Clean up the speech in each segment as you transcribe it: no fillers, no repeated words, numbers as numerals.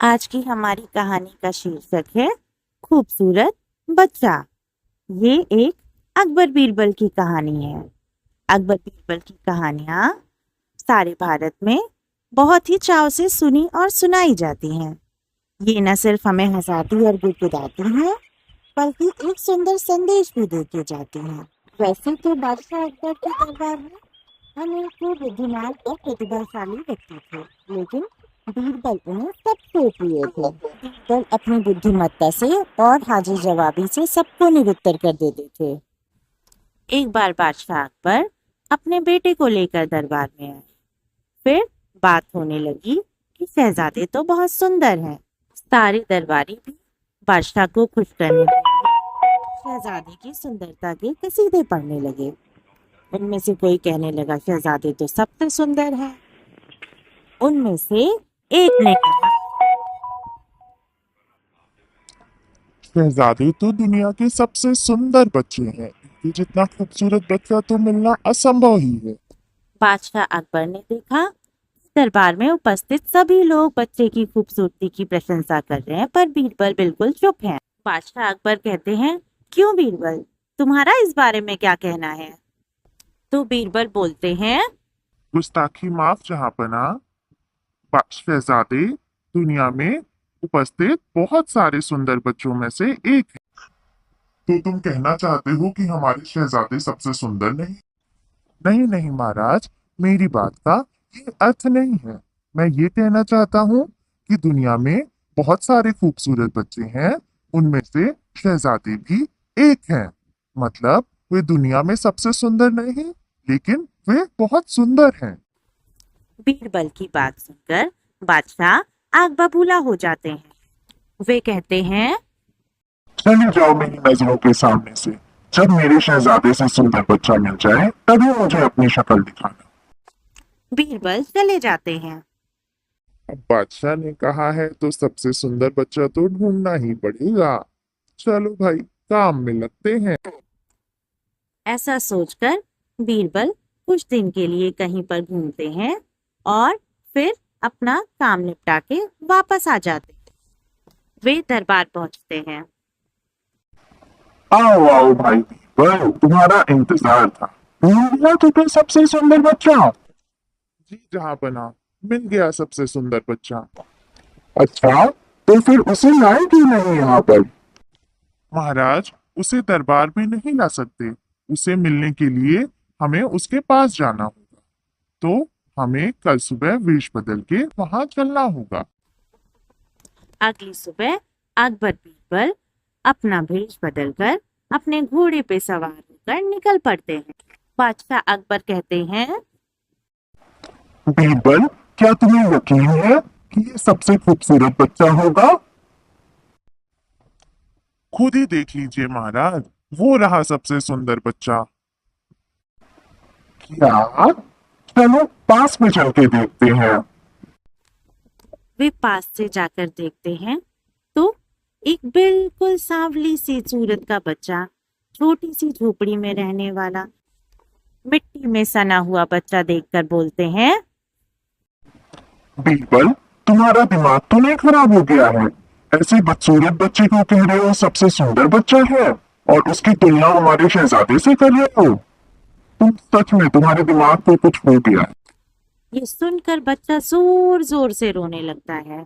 आज की हमारी कहानी का शीर्षक है खूबसूरत बच्चा। ये एक अकबर बीरबल की कहानी है। अकबर बीरबल की कहानियां सारे भारत में बहुत ही चाव से सुनी और सुनाई जाती हैं। ये न सिर्फ हमें हंसाती और गुदगुदाती हैं, बल्कि एक सुंदर संदेश भी देके जाती हैं। वैसे तो बादशाह अकबर के दरबार में अनेक बुद्धिमान और प्रतिभाशाली व्यक्ति थे, लेकिन बीरबल उन्हें सबसे प्रिय थे। बीरबल अपनी बुद्धिमत्ता से और हाजिर जवाबी से सबको निरुत्तर कर देते थे। एक बार बादशाह अकबर अपने बेटे को लेकर दरबार में आए। फिर बात होने लगी कि शहजादे तो बहुत सुंदर हैं। सारे दरबारी भी बादशाह को खुश करने के लिए शहजादे की सुंदरता के कसीदे पढ़ने लगे। उनमें से कोई कहने लगा, शहजादे तो सबसे सुंदर है। उनमें से एक ने कहा, शहजादे तो दुनिया के सबसे सुंदर बच्चे हैं। इनके जितना खूबसूरत बच्चा तो मिलना असंभव ही है। बादशाह अकबर ने देखा दरबार में उपस्थित सभी लोग बच्चे की खूबसूरती की प्रशंसा कर रहे हैं, पर बीरबल बिल्कुल चुप है। बादशाह अकबर कहते हैं, क्यों बीरबल, तुम्हारा इस बारे में क्या कहना है? तो बीरबल बोलते हैं, गुस्ताखी माफ जहांपना। शहजादे दुनिया में उपस्थित बहुत सारे सुंदर बच्चों में से एक है। तो तुम कहना चाहते हो कि हमारे शहजादे सबसे सुंदर नहीं? नहीं नहीं महाराज, मेरी बात का ये अर्थ नहीं है। मैं ये कहना चाहता हूँ कि दुनिया में बहुत सारे खूबसूरत बच्चे हैं, उनमें से शहजादे भी एक हैं। मतलब वे दुनिया में सबसे सुंदर नहीं, लेकिन वे बहुत सुंदर हैं। बीरबल की बात सुनकर बादशाह आग बबूला हो जाते हैं। वे कहते हैं, चले जाओ मेरी नजरों के सामने से। जब मेरे शहजादे से सुंदर बच्चा मिल जाए तभी मुझे अपनी शक्ल दिखाना। बीरबल चले जाते हैं। अब बादशाह ने कहा है तो सबसे सुंदर बच्चा तो ढूंढना ही पड़ेगा। चलो भाई, काम में लगते हैं। ऐसा सोचकर बीरबल कुछ दिन के लिए कहीं पर घूमते हैं और फिर अपना काम निपटा के वापस आ जाते हैं। वे दरबार पहुंचते हैं। आओ आओ भाई बीरबल, तुम्हारा इंतजार था। मिल गया तुम्हें सबसे सुंदर बच्चा? जी जहांपना, मिल गया सबसे सुंदर बच्चा। अच्छा, तो फिर उसे लाए क्यों नहीं यहाँ पर? महाराज, उसे दरबार में नहीं ला सकते। उसे मिलने के लिए हमें उसके पास जाना होगा। तो हमें कल सुबह वेश बदल के वहां चलना होगा। अगली सुबह अकबर बीरबल अपना भेष बदलकर अपने घोड़े पे सवार होकर निकल पड़ते हैं। बादशाह अकबर कहते हैं, बीरबल, क्या तुम्हें यकीन है कि ये सबसे खूबसूरत बच्चा होगा? खुद ही देख लीजिए महाराज, वो रहा सबसे सुंदर बच्चा। क्या? चलो पास में चल के देखते हैं। वे पास से जाकर देखते हैं तो एक बिल्कुल सांवली सी सूरत का बच्चा, छोटी सी झोपड़ी में रहने वाला, मिट्टी में सना हुआ बच्चा देखकर बोलते हैं, बीरबल, तुम्हारा दिमाग तो नहीं खराब हो गया है? ऐसे बदसूरत बच्चे को कह रहे हो सबसे सुंदर बच्चा है, और उसकी तुलना हमारे शहजादे से कर रहे हो? तुम सच में, तुम्हारे दिमाग को कुछ हो गया है। ये सुनकर बच्चा जोर जोर से रोने लगता है।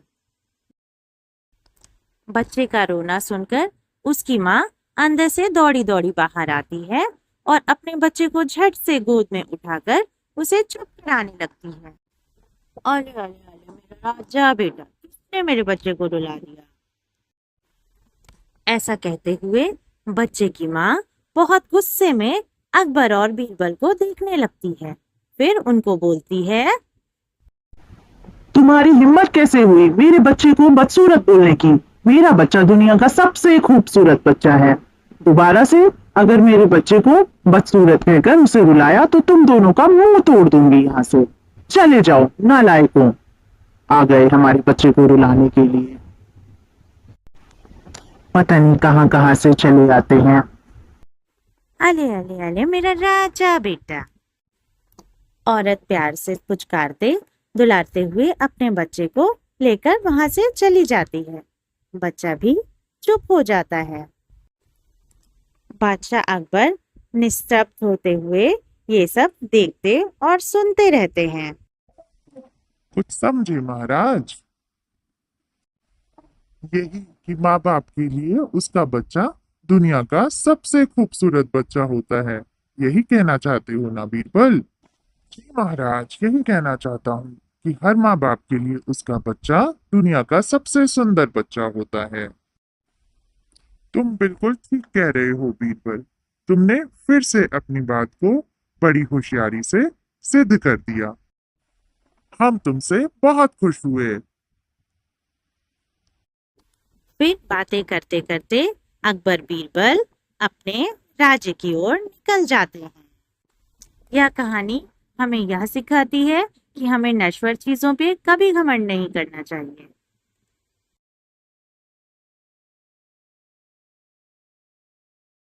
बच्चे का रोना सुनकर उसकी माँ अंदर से दौड़ी दौड़ी बाहर आती है और अपने बच्चे को झट से गोद में उठाकर उसे चुप कराने लगती है। अरे अरे अरे, मेरा राजा बेटा, किसने मेरे बच्चे को रुला दिया? ऐसा कहते हुए बच्चे की माँ बहुत गुस्से में अकबर और बीरबल को देखने लगती है। फिर उनको बोलती है, तुम्हारी हिम्मत कैसे हुई मेरे बच्चे को बदसूरत बोलने की? मेरा बच्चा दुनिया का सबसे खूबसूरत बच्चा है। दोबारा से अगर मेरे बच्चे को बदसूरत कहकर उसे रुलाया तो तुम दोनों का मुंह तोड़ दूंगी। यहाँ से चले जाओ नालायकों। आ गए हमारे बच्चे को रुलाने के लिए। पता नहीं कहाँ कहाँ से चले आते हैं। अले अले अले, मेरा राजा बेटा। औरत प्यार से पुचकारते दुलारते हुए अपने बच्चे को लेकर वहां से चली जाती है। बच्चा भी चुप हो जाता है। बादशाह अकबर निस्तब्ध होते हुए ये सब देखते और सुनते रहते हैं। कुछ समझे महाराज? यही कि माँ बाप के लिए उसका बच्चा दुनिया का सबसे खूबसूरत बच्चा होता है। यही कहना चाहते हो ना बीरबल? जी महाराज, यही कहना चाहता हूँ कि हर माँ बाप के लिए उसका बच्चा दुनिया का सबसे सुंदर बच्चा होता है। तुम बिल्कुल ठीक कह रहे हो बीरबल। तुमने फिर से अपनी बात को बड़ी होशियारी से सिद्ध कर दिया। हम तुमसे बहुत खुश हुए। फिर बातें करते करते अकबर बीरबल अपने राज्य की ओर निकल जाते हैं। यह कहानी हमें यह सिखाती है कि हमें नश्वर चीजों पे कभी घमंड नहीं करना चाहिए।